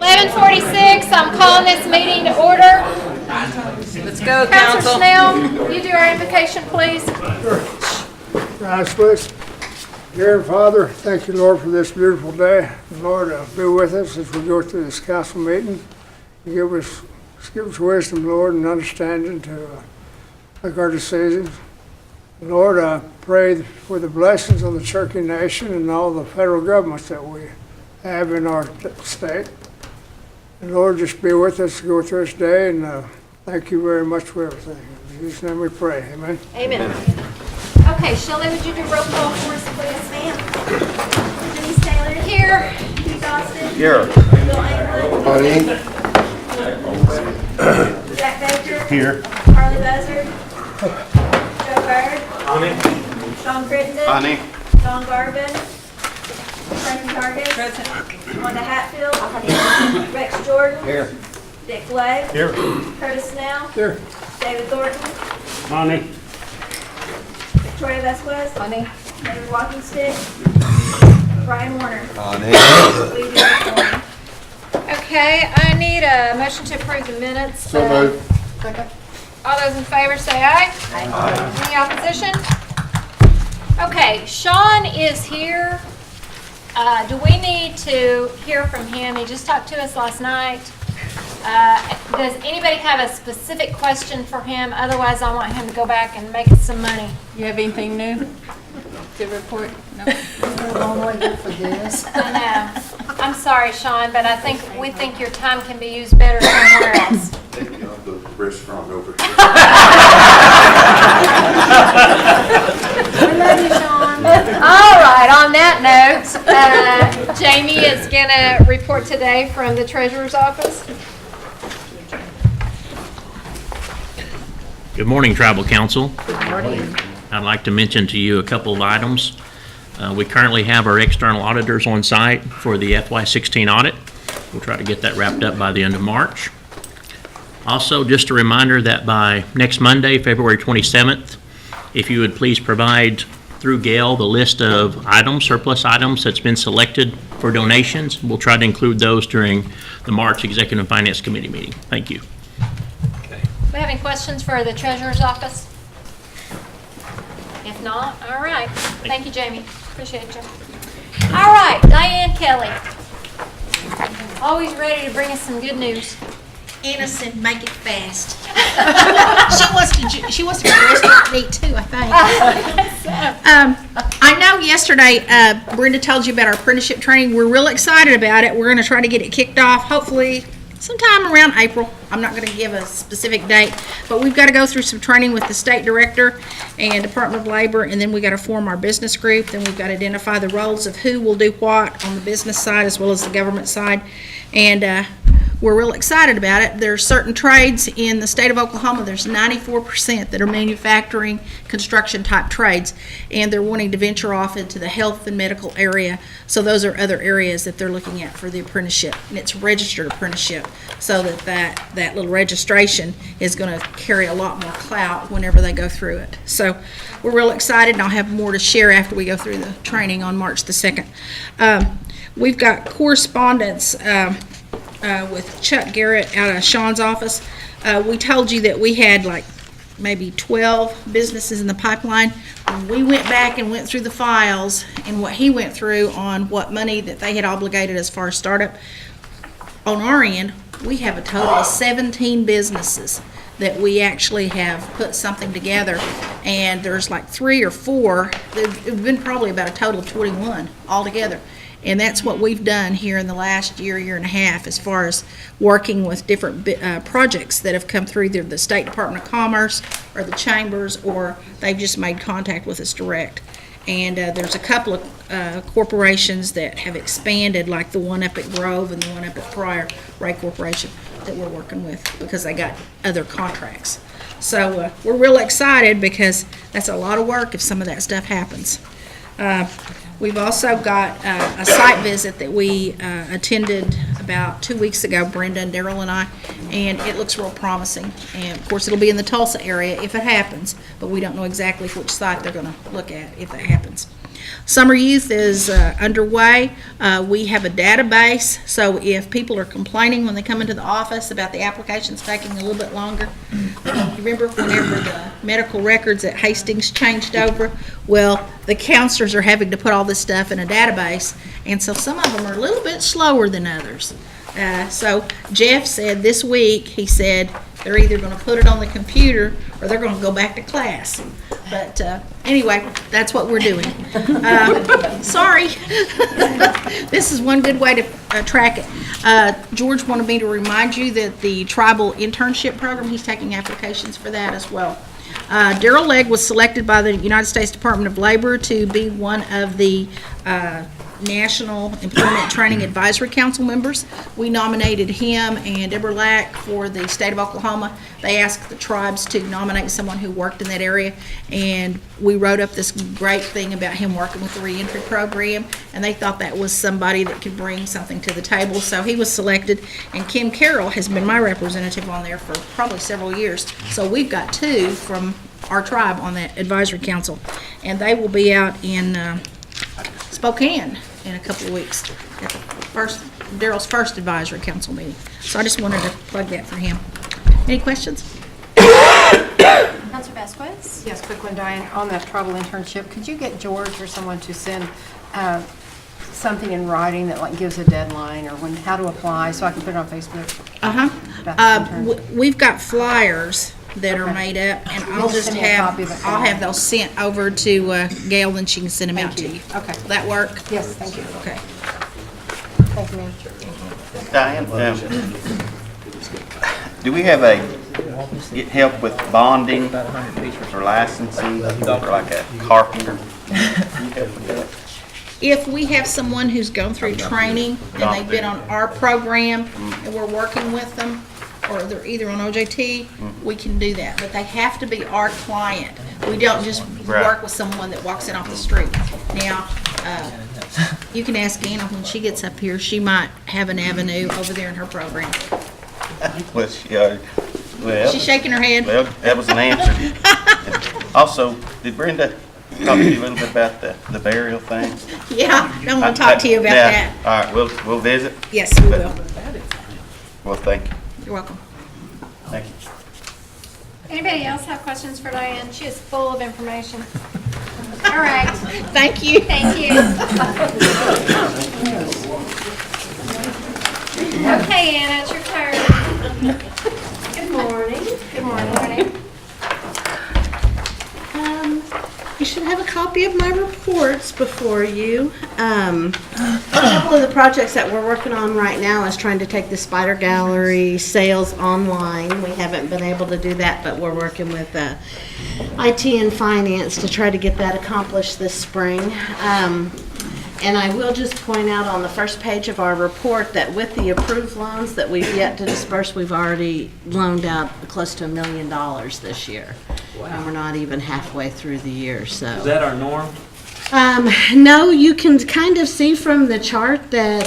11:46, I'm calling this meeting to order. Let's go, Councilor Council. Snell, you do our invocation, please. Rise, please. Dear Father, thank you, Lord, for this beautiful day. Lord, be with us as we go through this council meeting. Give us wisdom, Lord, and understanding to make our decisions. Lord, I pray for the blessings on the Cherokee Nation and all the federal governments that we have in our state. And Lord, just be with us to go through this day, and thank you very much for everything. In Jesus' name we pray. Amen. Amen. Okay, Shelley, would you do roll call for us, please? Ma'am. Denise Taylor. Here. Keith Austin. Here. Bill England. Honey. Jack Baker. Here. Harley Buzzard. Joe Bird. Honey. Sean Crittenden. Honey. Don Garvin. Frankie Target. Wanda Hatfield. Rex Jordan. Here. Dick Flay. Here. Curtis Snell. Here. David Thornton. Honey. Victoria Vasquez. Honey. David Walking Stick. Brian Warner. Honey. Lee Jordan. Okay, I need a motion to approve the minutes. So moved. All those in favor say aye. Aye. Any opposition? Okay, Sean is here. Do we need to hear from him? He just talked to us last night. Does anybody have a specific question for him? Otherwise, I want him to go back and make us some money. You have anything new to report? No. I know. I'm sorry, Sean, but we think your time can be used better somewhere else. Take me on the restaurant over here. I love you, Sean. All right, on that note, Jamie is going to report today from the treasurer's office. Good morning, Tribal Council. Good morning. I'd like to mention to you a couple of items. We currently have our external auditors on site for the FY16 audit. We'll try to get that wrapped up by the end of March. Also, just a reminder that by next Monday, February 27th, if you would please provide through Gail the list of items, surplus items that's been selected for donations. We'll try to include those during the March Executive and Finance Committee meeting. Thank you. Do we have any questions for the treasurer's office? If not, all right. Thank you, Jamie. Appreciate you. All right, Diane Kelly. Always ready to bring us some good news. Innocent, make it fast. she wants to go to restaurant meet too, I think. I know yesterday Brenda told you about our apprenticeship training. We're real excited about it. We're going to try to get it kicked off hopefully sometime around April. I'm not going to give a specific date, but we've got to go through some training with the state director and Department of Labor, and then we got to form our business group. Then we've got to identify the roles of who will do what on the business side as well as the government side, and we're real excited about it. There are certain trades in the state of Oklahoma, there's 94% that are manufacturing, construction type trades, and they're wanting to venture off into the health and medical area. So those are other areas that they're looking at for the apprenticeship, and it's registered apprenticeship, so that little registration is going to carry a lot more clout whenever they go through it. So we're real excited, and I'll have more to share after we go through the training on March the 2nd. We've got correspondence with Chuck Garrett out of Sean's office. We told you that we had like maybe 12 businesses in the pipeline. When we went back and went through the files and what he went through on what money that they had obligated as far as startup, on our end, we have a total of 17 businesses that we actually have put something together, and there's like 3 or 4. There's been probably about a total of 21 altogether. And that's what we've done here in the last year and a half as far as working with different projects that have come through either the State Department of Commerce or the chambers, or they've just made contact with us direct. And there's a couple of corporations that have expanded, like the one up at Grove and the one up at Pryor, Ray Corporation, that we're working with because they got other contracts. So we're real excited because that's a lot of work if some of that stuff happens. We've also got a site visit that we attended about 2 weeks ago, Brenda and Daryl and I, and it looks real promising. And of course, it'll be in the Tulsa area if it happens, but we don't know exactly which site they're going to look at if that happens. Summer Youth is underway. We have a database, so if people are complaining when they come into the office about the applications taking a little bit longer, you remember whenever the medical records at Hastings changed over? Well, the counselors are having to put all this stuff in a database, and so some of them are a little bit slower than others. So Jeff said this week, he said they're either going to put it on the computer or they're going to go back to class. But anyway, that's what we're doing. Sorry. This is one good way to track it. George wanted me to remind you that the tribal internship program, he's taking applications for that as well. Darrell Legg was selected by the United States Department of Labor to be one of the National Employment Training Advisory Council members. We nominated him and Deborah Lack for the state of Oklahoma. They asked the tribes to nominate someone who worked in that area, and we wrote up this great thing about him working with the reentry program, and they thought that was somebody that could bring something to the table, so he was selected. And Kim Carroll has been my representative on there for probably several years, so we've got two from our tribe on that advisory council, and they will be out in Spokane in a couple of weeks at Darrell's first advisory council meeting. So I just wanted to plug that for him. Any questions? Counselor Vasquez? Yes, quick one, Diane. On that tribal internship, could you get George or someone to send something in writing that like gives a deadline or when, how to apply, so I can put it on Facebook? About the internship? We've got flyers that are made up, and I'll just Send me a copy of it. I'll have those sent over to Gail, then she can send them out to you. Okay. Will that work? Yes, thank you. Okay. Thank you, ma'am. Diane, do we have get help with bonding or licensing for like a carpenter? Can you help with that? If we have someone who's gone through training and they've been on our program and we're working with them, or they're either on OJT, we can do that. But they have to be our client. We don't just work with someone that walks in off the street. Now, you can ask Anna when she gets up here. She might have an avenue over there in her program. Well, She's shaking her head. well, that was an answer. Also, did Brenda talk to you a little bit about the burial thing? Yeah, I want to talk to you about that. All right, we'll visit. Yes, we will. Well, thank you. You're welcome. Thank you. Anybody else have questions for Diane? She is full of information. All right. Thank you. Thank you. Okay, Anna, it's your turn. Good morning. Good morning. You should have a copy of my reports before you. A couple of the projects that we're working on right now is trying to take the Spider Gallery sales online. We haven't been able to do that, but we're working with IT and finance to try to get that accomplished this spring. And I will just point out on the first page of our report that with the approved loans that we've yet to disperse, we've already loaned out close to $1 million this year. Wow. And we're not even halfway through the year, so. Is that our norm? No, you can kind of see from the chart that,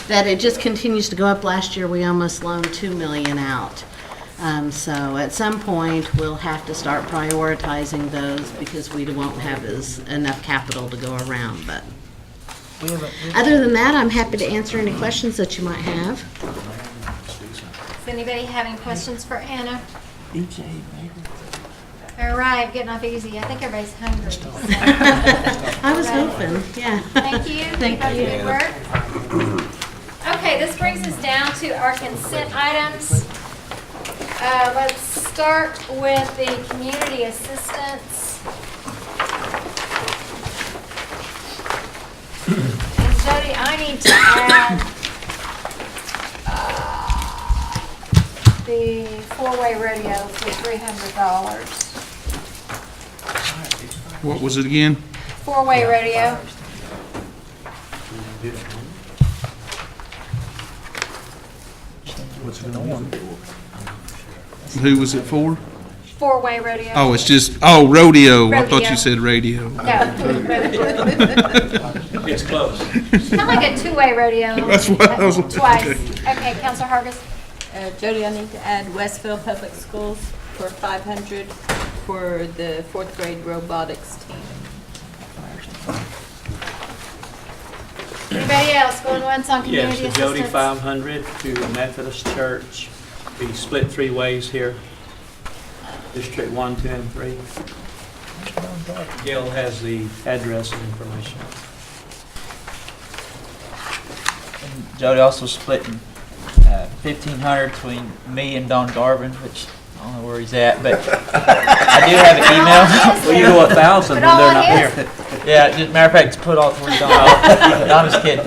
that it just continues to go up. Last year, we almost loaned $2 million out. So at some point, we'll have to start prioritizing those because we won't have enough capital to go around, but. Other than that, I'm happy to answer any questions that you might have. Does anybody have any questions for Anna? All right, getting off easy. I think everybody's hungry. So. I was hoping, yeah. Thank you. Thank Keep up the you. good work. Okay, this brings us down to our consent items. Let's start with the community assistance. And Jody, I need to add the four-way radio for $300. What was it again? Four-way radio. Who was it for? Four-way radio. Oh, it's just, rodeo. I thought Rodeo. you said radio. No. It's close. Kind of like a two-way radio. That's what I was- Twice. okay. Okay, Counselor Hargis. Jody, I need to add Westville Public Schools for $500 for the fourth grade robotics team. Anybody else going once on Yes, community the Jody assistance? 500 to the Methodist Church. Be split three ways here. District 1, 2, and 3. Gail has the address and information. And Jody also splitting 1,500 between me and Don Garvin, which I don't know where he's at, but I do have an email. Well, you go 1,000 when Put all they're not his. here. Yeah, just matter of fact, just put all towards Don. No, I'm just kidding.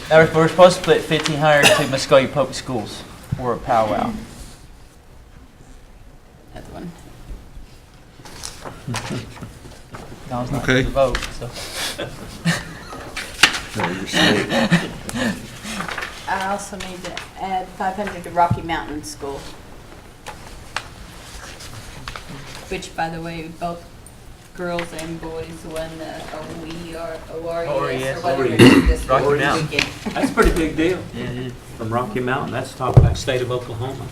Now, we're supposed to split 1,500 to Muskogee Public Schools for a powwow. That's one. Don's not Okay. going to vote, so. I also need to add 500 to Rocky Mountain School. Which, by the way, both girls and boys won the ORES or whatever it is this Rocky Mountain. weekend. That's a pretty big deal. Yeah, it is. From Rocky Mountain, that's top of the state of Oklahoma.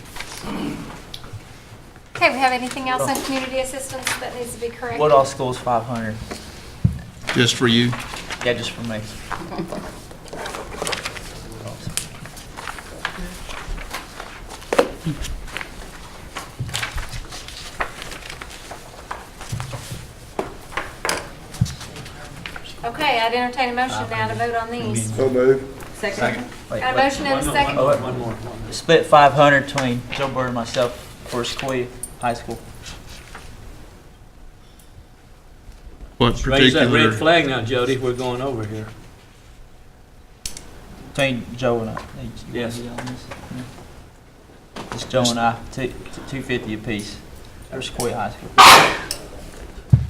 Okay, we have anything else on community assistance that needs to be corrected? Woodall School's 500. Just for you? Yeah, just for me. Okay, I'd entertain a motion now to vote on these. So move. Second. Wait, Got a wait. motion and a second. One more. Split 500 between Joe Bird and myself for Sequoia High School. What Raise that red particular? flag now, Jody, we're going over here. Between Joe and I. Yes. It's Joe and I, 250 apiece for Sequoia High School.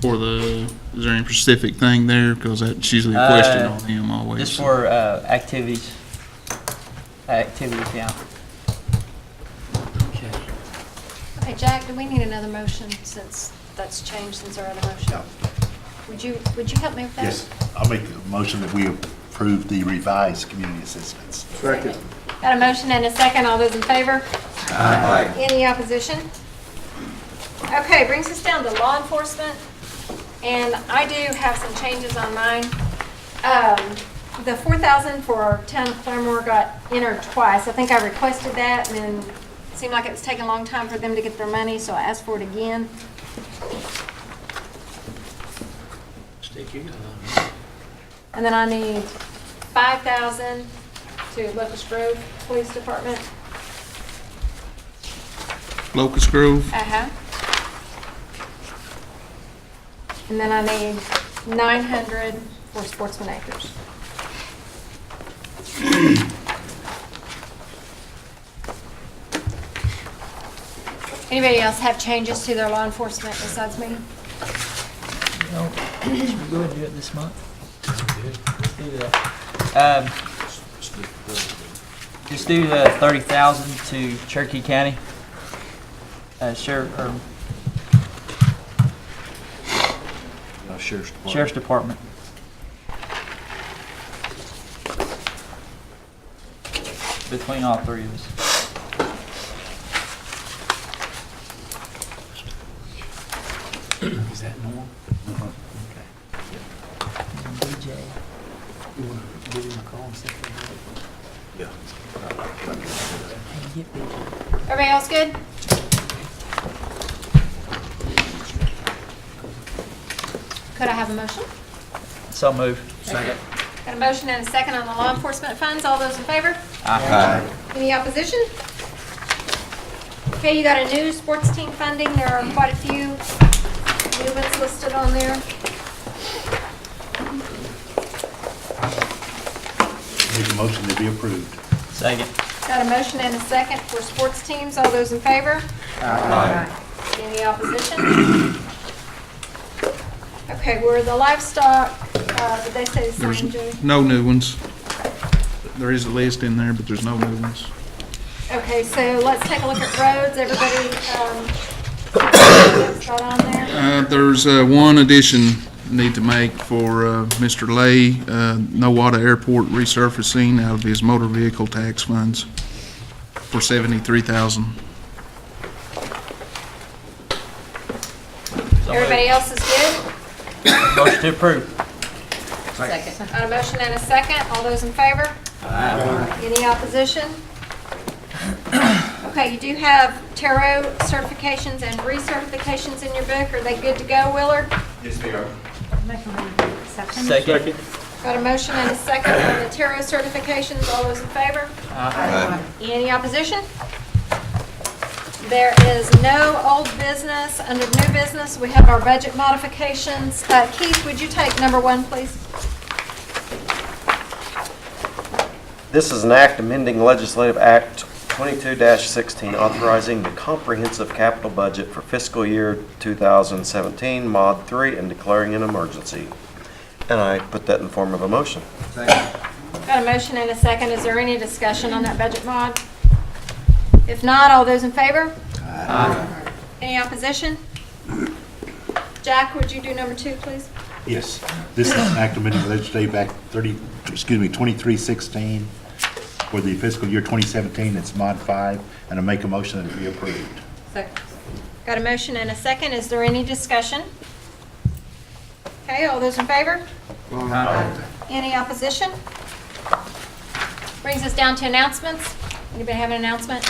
For the, is there any specific thing there? Because that's usually a question on him always. Just for activities. Activities, yeah. Okay. Okay, Jack, do we need another motion since that's changed since our other motion? Would you help me with that? Yes, I'll make a motion that we approve the revised community assistance. Second. Got a motion and a second. All those in favor? Aye. Any opposition? Okay, brings us down to law enforcement. And I do have some changes on mine. The 4,000 for town of Claremore got entered twice. I think I requested that and then it seemed like it was taking a long time for them to get their money, so I asked for it again. Stick you. And then I need 5,000 to Locust Grove Police Department. Locust Grove? Uh-huh. And then I need 900 for Sportsman Acres. Anybody else have changes to their law enforcement besides me? No, should we go ahead and do it this month? Let's do that. Just do the 30,000 to Cherokee County. Sheriff's Department. Between all three of us. Is that normal? DJ. You want to give him a call and see if they Hey, get DJ. Everybody else good? Could I have a motion? So moved. Second. Got a motion and a second on the law enforcement funds. All those in favor? Aye. Any opposition? Okay, you got a new sports team funding. There are quite a few new ones listed on there. Make a motion to be approved. Second. Got a motion and a second for sports teams. All those in favor? Aye. Any opposition? Okay, were the livestock, did they say the There's same, Judy? no new ones. There is a list in there, but there's no new ones. Okay, so let's take a look at roads. Everybody, got on there? There's one addition need to make for Mr. Lay, Nowata Airport resurfacing out of his motor vehicle tax funds for $73,000. Everybody else is good? Motion to approve. Second. Got a motion and a second. All those in favor? Any opposition? Okay, you do have tarot certifications and recertifications in your book. Are they good to go, Willard? Yes, they are. Second. Got a motion and a second on the tarot certifications. All those in favor? Any opposition? There is no old business. Under new business, we have our budget modifications. Keith, would you take number 1, please? This is an act amending Legislative Act 22-16, authorizing the comprehensive capital budget for fiscal year 2017, Mod 3, and declaring an emergency. And I put that in the form of a motion. Got a motion and a second. Is there any discussion on that budget mod? If not, all those in favor? Any opposition? Jack, would you do number 2, please? Yes, this is an act amending Legislative Act 2316 for the fiscal year 2017. It's Mod 5, and I make a motion that it be approved. Second. Got a motion and a second. Is there any discussion? Okay, all those in favor? Any opposition? Brings us down to announcements. Anybody have an announcement?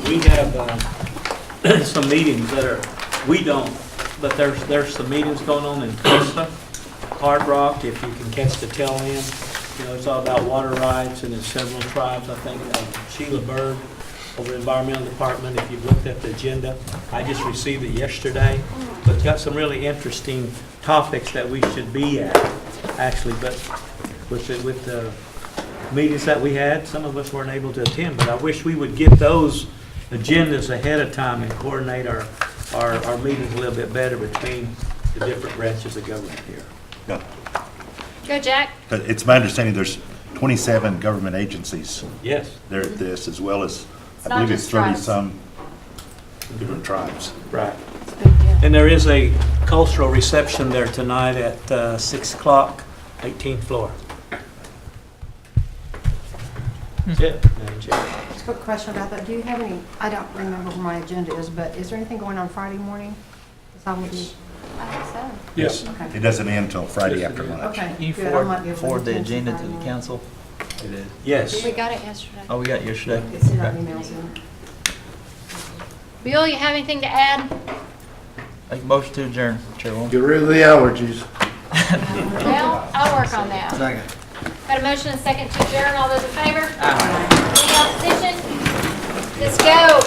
We have some meetings that are, we don't, but there's some meetings going on in Tulsa, Hard Rock, if you can catch the tail end. You know, it's all about water rights, and there's several tribes, I think, Sheila Bird over the Environmental Department, if you've looked at the agenda. I just received it yesterday, but it's got some really interesting topics that we should be at, actually, but with the meetings that we had, some of us weren't able to attend, but I wish we would get those agendas ahead of time and coordinate our meetings a little bit better between the different branches of government here. Yeah. Go, Jack. It's my understanding there's 27 government agencies Yes. there at this, as well as, I not believe it's just tribes. 30-some different tribes. Right. And there is a cultural reception there tonight at 6 o'clock, 18th floor. That's it, Madam Chair. Just a quick question about that. Do you have any, I don't remember where my agenda is, but is there anything going on Friday morning? 'Cause I will be, I think so. Yes. Okay. It doesn't end until Friday Yes, after it is. lunch. okay. You good. I might be able to forward the attend some agenda to Friday the morning. council? It is. Yes. We got it yesterday. Oh, we got it yesterday? It's in our emails. Bill, you have anything to add? Make a motion to adjourn, Chairwoman. Get rid of the allergies. Well, I'll work on that. Second. Got a motion and a second to adjourn. All those in favor? Any opposition? Let's go.